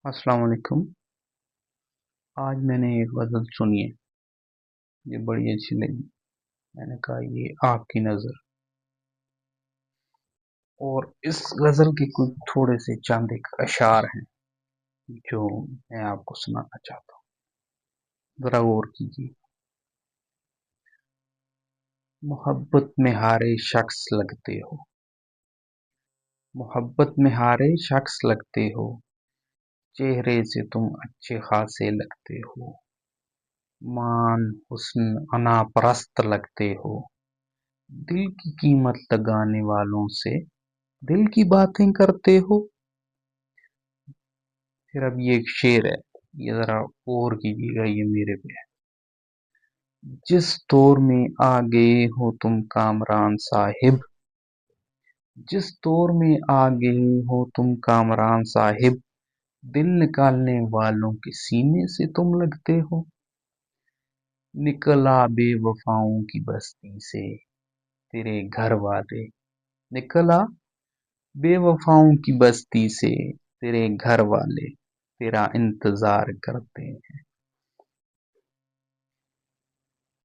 السلام علیکم۔ آج میں نے ایک غزل سنی ہے، یہ بڑی اچھی لگی۔ میں نے کہا یہ آپ کی نظر، اور اس غزل کے کچھ تھوڑے سے چند ایک اشعار ہیں جو میں آپ کو سنانا چاہتا ہوں، ذرا غور کیجیے۔ محبت میں ہارے شخص لگتے ہو، محبت میں ہارے شخص لگتے ہو، چہرے سے تم اچھے خاصے لگتے ہو، مان حسن انا پرست لگتے ہو، دل کی قیمت لگانے والوں سے دل کی باتیں کرتے ہو۔ پھر اب یہ ایک شعر ہے، یہ ذرا غور کیجیے گا، یہ میرے پہ ہے۔ جس دور میں آ گئے ہو تم کامران صاحب، جس دور میں آ گئے ہو تم کامران صاحب، دل نکالنے والوں کے سینے سے تم لگتے ہو، نکلا بے وفاؤں کی بستی سے تیرے گھر والے، نکلا بے وفاؤں کی بستی سے تیرے گھر والے تیرا انتظار کرتے ہیں۔